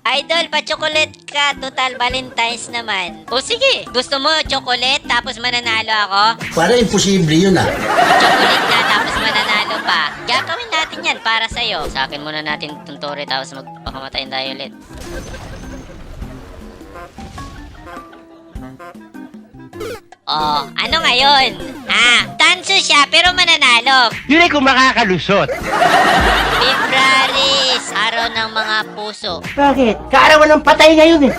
Idol, pa-chocolate ka. Total Valentine's naman. O sige, gusto mo chocolate tapos mananalo ako? Para imposible yun ah. Chocolate na tapos mananalo pa. Gagawin natin yan para sa'yo. Sa akin muna natin itong tore tapos magpakamatayin tayo ulit. Oh, ano ngayon? Tanso siya pero mananalo. Yun ay kung makakalusot. Februaris, araw ng mga puso. Bakit? Kaarawan ng patay ngayon eh.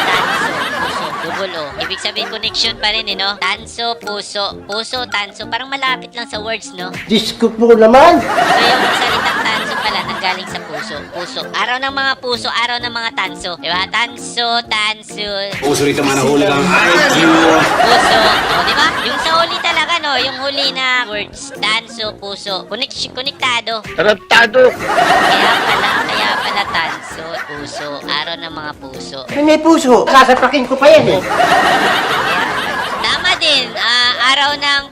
Tanso, puso, double O. Ibig sabihin connection pa rin no? Tanso, puso. Puso, tanso. Parang malapit lang sa words, no? Diyos ko po naman. So yung salitang tanso pala nanggaling sa puso. Puso. Araw ng mga puso, araw ng mga tanso. Diba? Tanso, tanso. Puso rito man nahuli ang IQ. Puso. O, diba? Yung sa huli talaga, no? Yung huli na words. Tanso, puso. Konektado. Tarantado. Kaya pala tanso, puso. Araw ng mga puso. May puso. Sasapakin ko pa yan eh. Tama din. Araw ng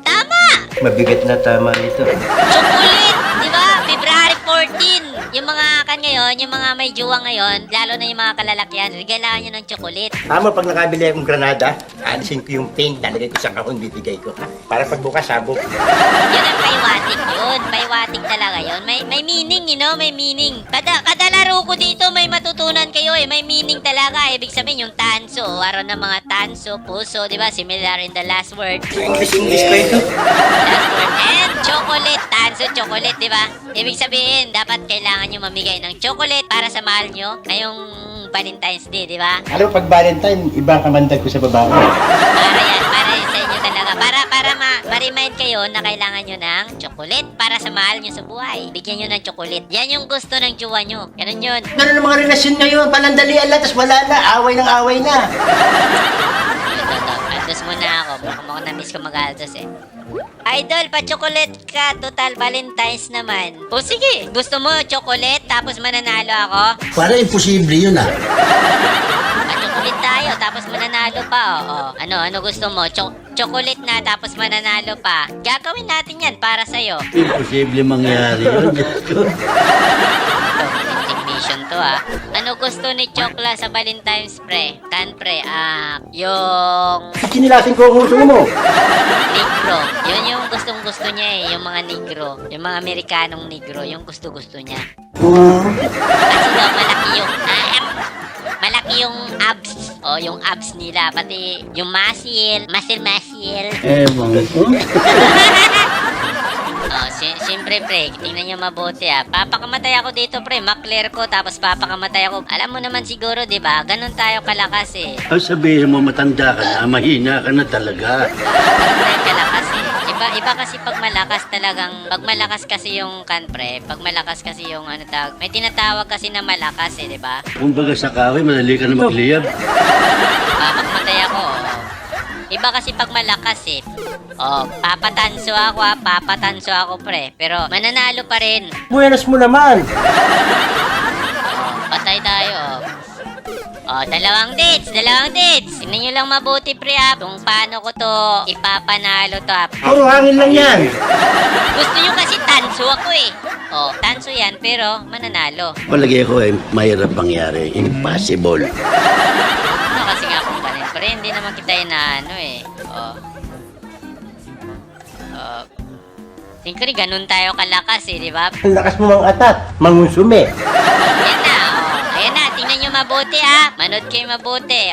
Tama! Mabigat na tama nito. Chocolate! Di ba? February 14. Yung mga ngayon, yung mga may jowa ngayon, lalo na yung mga kalalakyan, regalaan nyo ng chocolate. Tama pag nakabili akong granada, alisin ko yung paint, lalagay ko sa kahon, bibigay ko. Para pagbukas, sabog. Yun ang paiwating yun. Paiwating talaga yun. May meaning, may meaning. Kada laro ko dito, may matutunan kayo eh. May meaning talaga. Ibig sabihin yung tanso, araw ng mga tanso, puso, di ba? Similar in the last word. English ko ito. Last word. And chocolate, tanso, chocolate, di ba? Ibig sabihin, dapat kailangan nyo mamigay ng chocolate para sa mahal nyo ngayong Valentine's Day, di ba? Alam mo, pag Valentine, ibang kamandag ko sa babae. Para yan sa inyo talaga. Para ma-remind kayo na kailangan nyo ng chocolate para sa mahal nyo sa buhay. Bigyan nyo ng chocolate. Yan yung gusto ng jowa nyo. Ganun yun. Ganun ang mga relasyon ngayon, panandalian lang, tapos wala na, away ng away na. Aldos muna ako. Mukhang na-miss ko mag-aldos eh. Idol, pa-chocolate ka. Total Valentine's naman. O sige, gusto mo chocolate tapos mananalo ako? Para imposible yun ah. Pa-chocolate tayo tapos mananalo pa. Ano gusto mo? Chocolate na tapos mananalo pa. Gagawin natin yan para sa'yo. Imposible mangyari yun. Matinding mission to Ano gusto ni Chokla sa Valentine's pre? Yung Sinilasin ko ang uso mo. negro. Yun yung gustong-gusto niya eh. Yung mga negro. Yung mga Amerikanong negro. Yung gusto-gusto niya. Kasi daw malaki yung abs. Yung abs nila. Pati yung muscle. Ewan ko. Siyempre pre, tingnan nyo mabuti Papakamatay ako dito pre, maklear ko tapos papakamatay ako. Alam mo naman siguro, di ba? Ganon tayo kalakas eh. Sabihin mo matanda ka na, mahina ka na talaga. Ganon tayo kalakas eh. Iba kasi pag malakas talagang, pag malakas kasi yung pre, pag malakas kasi yung may tinatawag kasi na malakas eh, di ba? Kung baga sa kahoy, madali ka na magliyab. Papakamatay ako. Iba kasi pag malakas eh. Papatanso ako pre. Pero mananalo pa rin. Buenas mo naman. Patay tayo. Dalawang dates. Tingnan nyo lang mabuti pre kung paano ko to ipapanalo to Puro hangin lang yan. Gusto nyo kasi tanso ako eh. Tanso yan pero mananalo. Palagi ko ay mahirap mangyari. Impossible. Ano kasi nga kung ganun pre, hindi naman kita inaano eh. Tingko rin ganun tayo kalakas eh, di ba? Ang lakas mo mang atat, mangusume. Ayan na, tingnan nyo mabuti Manood kayo mabuti,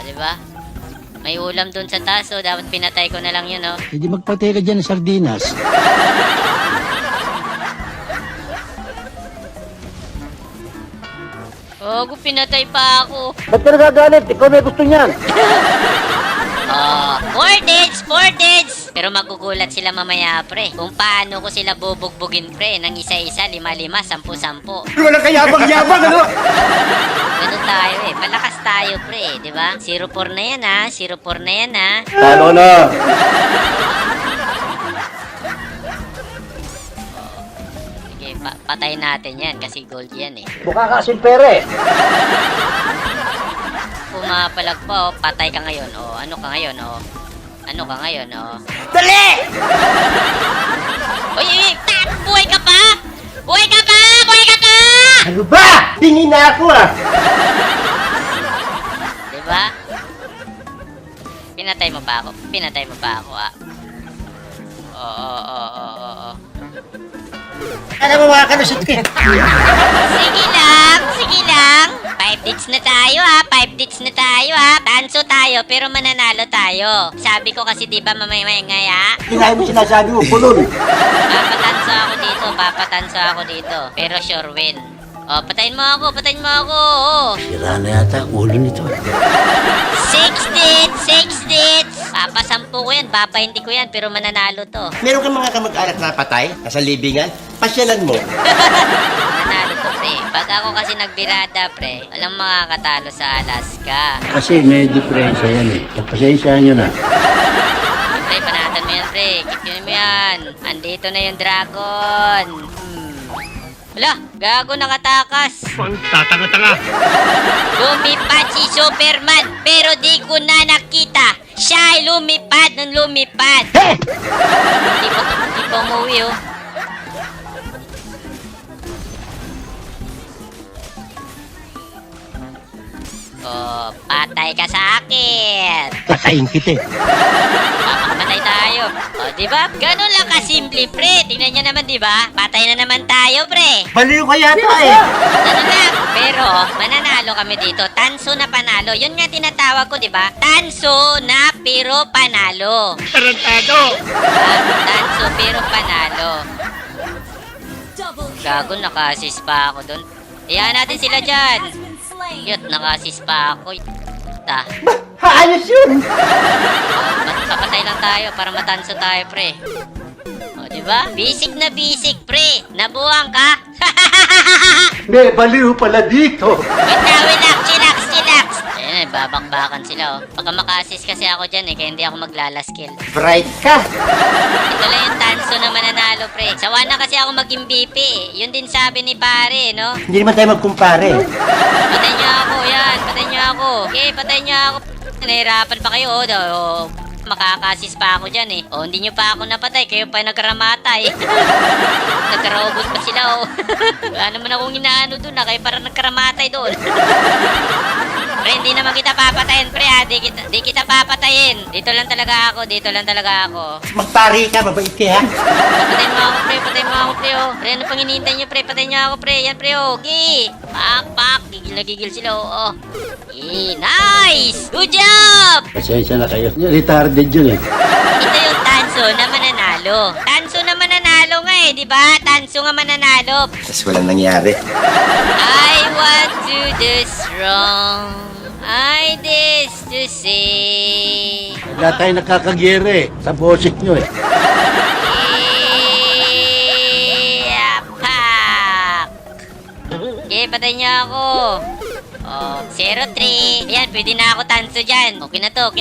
di ba? May ulam dun sa taas, dapat pinatay ko na lang yun, Hindi magpatay ka dyan ng sardinas. Pinatay pa ako. Ba't ka nagagalit? Ikaw may gusto niyan. 4 dates! Pero magugulat sila mamaya, pre. Kung paano ko sila bubugbugin, pre, ng isa-isa, 5-5, 10-10. Wala kayabang-yabang, ano? Ganun tayo eh. Malakas tayo, pre, di ba? 0-4 na yan, 0-4 na yan, Talo na. Sige, patay natin yan kasi gold yan eh. Mukha ka kasing pere. Pumapalag pa, patay ka ngayon, ano ka ngayon, Dali! Uy, buhay ka pa! Buhay ka pa! Buhay ka Ano ba? Tingin na ako ah! Diba? Pinatay mo pa ako. Pinatay mo pa ako, ah. Oo. Alam mo makakalusot ko eh. Sige lang, sige lang. 5 dates na tayo, ha. 5 dates na tayo, ha. Tanso tayo, pero mananalo tayo. Sabi ko kasi, di ba, mamaya-ngaya? Tingnan mo sinasabi mo, pulol. Papatanso ako dito. Pero sure win. Oh, patayin mo ako. Oh. Sira na yata ang ulo nito. 6 dates. Papasampu ko yan, hindi ko yan, pero mananalo to. Meron kang mga kamag-anak na patay, nasa libingan, pasyalan mo. Mananalo to, pre. Pag ako kasi nagbirada, pre, walang makakatalo sa Alaska. Kasi may diferensya yan eh. Pasensyahan nyo na. Pre, panatan mo yan, pre. Keep mo yan. Andito na yung dragon. Wala, gago nakatakas. Pang tatanga-tanga. Lumipad si Superman, pero di ko na nakita. Siya ay lumipad ng lumipad. Di pa umuwi, oh. Oh, patay ka sa akin. Patayin kita eh. Papakamatay tayo. O, di ba? Ganun lang kasimple, pre. Tingnan nyo naman, di ba? Patay na naman tayo, pre. Baliw ka yata eh. Ganun lang. Pero, mananalo kami dito. Tanso na panalo. Yun nga tinatawag ko, di ba? Tanso na pero panalo. Tarantado. Tanso pero panalo. Gago, naka-assist pa ako dun. Iyan natin sila dyan. Yut, naka-assist pa ako. Ta. Ayos yun. Papatay lang tayo para matanso tayo, pre. O, diba? Basic na basic, pre. Nabuang ka? May baliw pala dito. Wait lang. Chillax. Ayun, babakbakan sila, oh. Baka maka-assist kasi ako dyan, eh. Kaya hindi ako maglalaskill. Bright ka. Ito lang yung tanso na mananalo, pre. Sawa na kasi ako maging BP, eh. Yun din sabi ni pare, no? Hindi naman tayo magkumpare. Patay niyo ako, yan. Patay niyo ako. Okay, patay niyo ako. Nahirapan pa kayo, oh. Makaka-assist pa ako dyan, eh. Oh, hindi niyo pa ako napatay. Kayo pa nagkaramatay. Nagkarobot pa sila, oh. Wala naman akong inaano dun, ah. Kayo parang nagkaramatay doon. Pre, hindi naman kita papatayin, pre, ha. Di kita papatayin. Dito lang talaga ako. Magpari ka, mabait ka ha. Patayin mo ako, pre, oh. Pre, ano pang hinihintay niyo, pre? Patayin niyo ako, pre. Yan, pre, oh. Okay. Pak. Gigil na gigil sila, oh. Okay, nice! Good job! Pasensya na kayo. Retarded yun eh. Ito yung tanso na mananalo. Tanso na mananalo nga, eh, di ba? Tanso nga mananalo. Tapos walang nangyari. I want to do strong. I this to say. Wala tayo nakakagere sa boses nyo eh. Pak! Okay, patay niya ako. Oh, 0-3. Ayan, pwede na ako tanso dyan. Okay na to.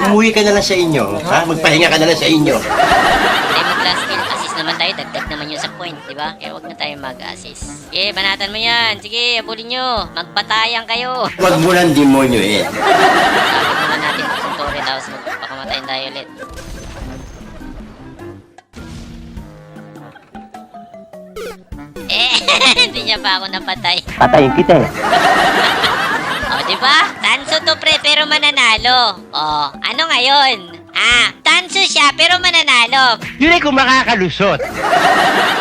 Umuwi ka na lang sa inyo. Ha? Magpahinga ka na lang sa inyo. Tayo mag-last kill. Assist naman tayo. Dagdag naman yun sa point, di ba? Kaya huwag na tayo mag-assist. Okay, banatan mo yan. Sige, abulin nyo. Magpatayan kayo. Huwag mo lang demonyo eh. Sabi muna natin itong turret tapos magpakamatayin tayo ulit. Hindi niya pa ako napatay. Patayin kita eh. O, di ba? Tanso to, pre, pero mananalo. O, ano ngayon? Tanso siya, pero mananalo. Yun ay kung makakalusot.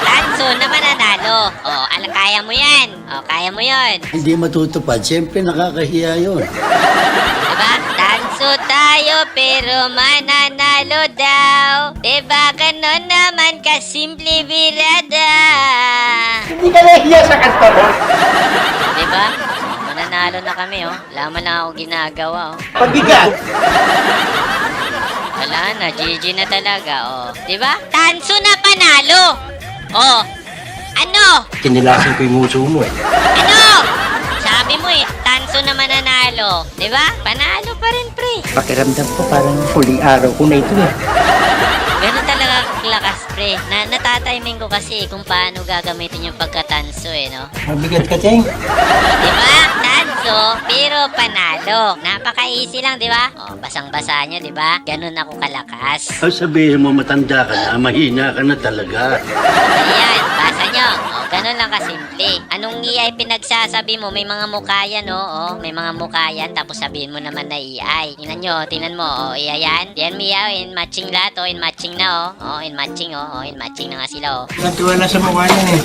Tanso na mananalo. O, kaya mo yan. O, kaya mo yun. Hindi matutupad. Siyempre nakakahiya yun. Diba? Tanso tayo, pero mananalo daw. Diba? Ganon naman kasimple birada. Hindi ka nahiya sa kanta mo. Diba? Mananalo na kami, oh. Wala lang ako ginagawa, oh. Pabigat. Wala na, GG na talaga, oh. Diba? Tanso na panalo! Oh, ano? Kinilasin ko yung muso mo eh. Ano? Sabi mo eh, tanso na mananalo. Diba? Panalo pa rin, pre. Pakiramdam ko parang huling araw ko na ito eh. Ganun talaga lakas, pre. Natatiming ko kasi kung paano gagamitin yung pagkatanso, eh, no? Mabigat ka, Cheng. Diba? Tanso tanso, pero panalo. Napaka-easy lang, di ba? O, basang-basa nyo, di ba? Ganun ako kalakas. Ang sabihin mo matanda ka na, mahina ka na talaga. Ayan, basa nyo. O, ganun lang kasimple. Anong AI pinagsasabi mo? May mga mukha yan, o. May mga mukha yan, tapos sabihin mo naman na AI. Tingnan mo, o. AI yan. Yan, Mia, in matching lahat, o. In matching na, o. O, in matching, o. O, in matching na nga sila, o. Natuwa na sa mukha niyan eh.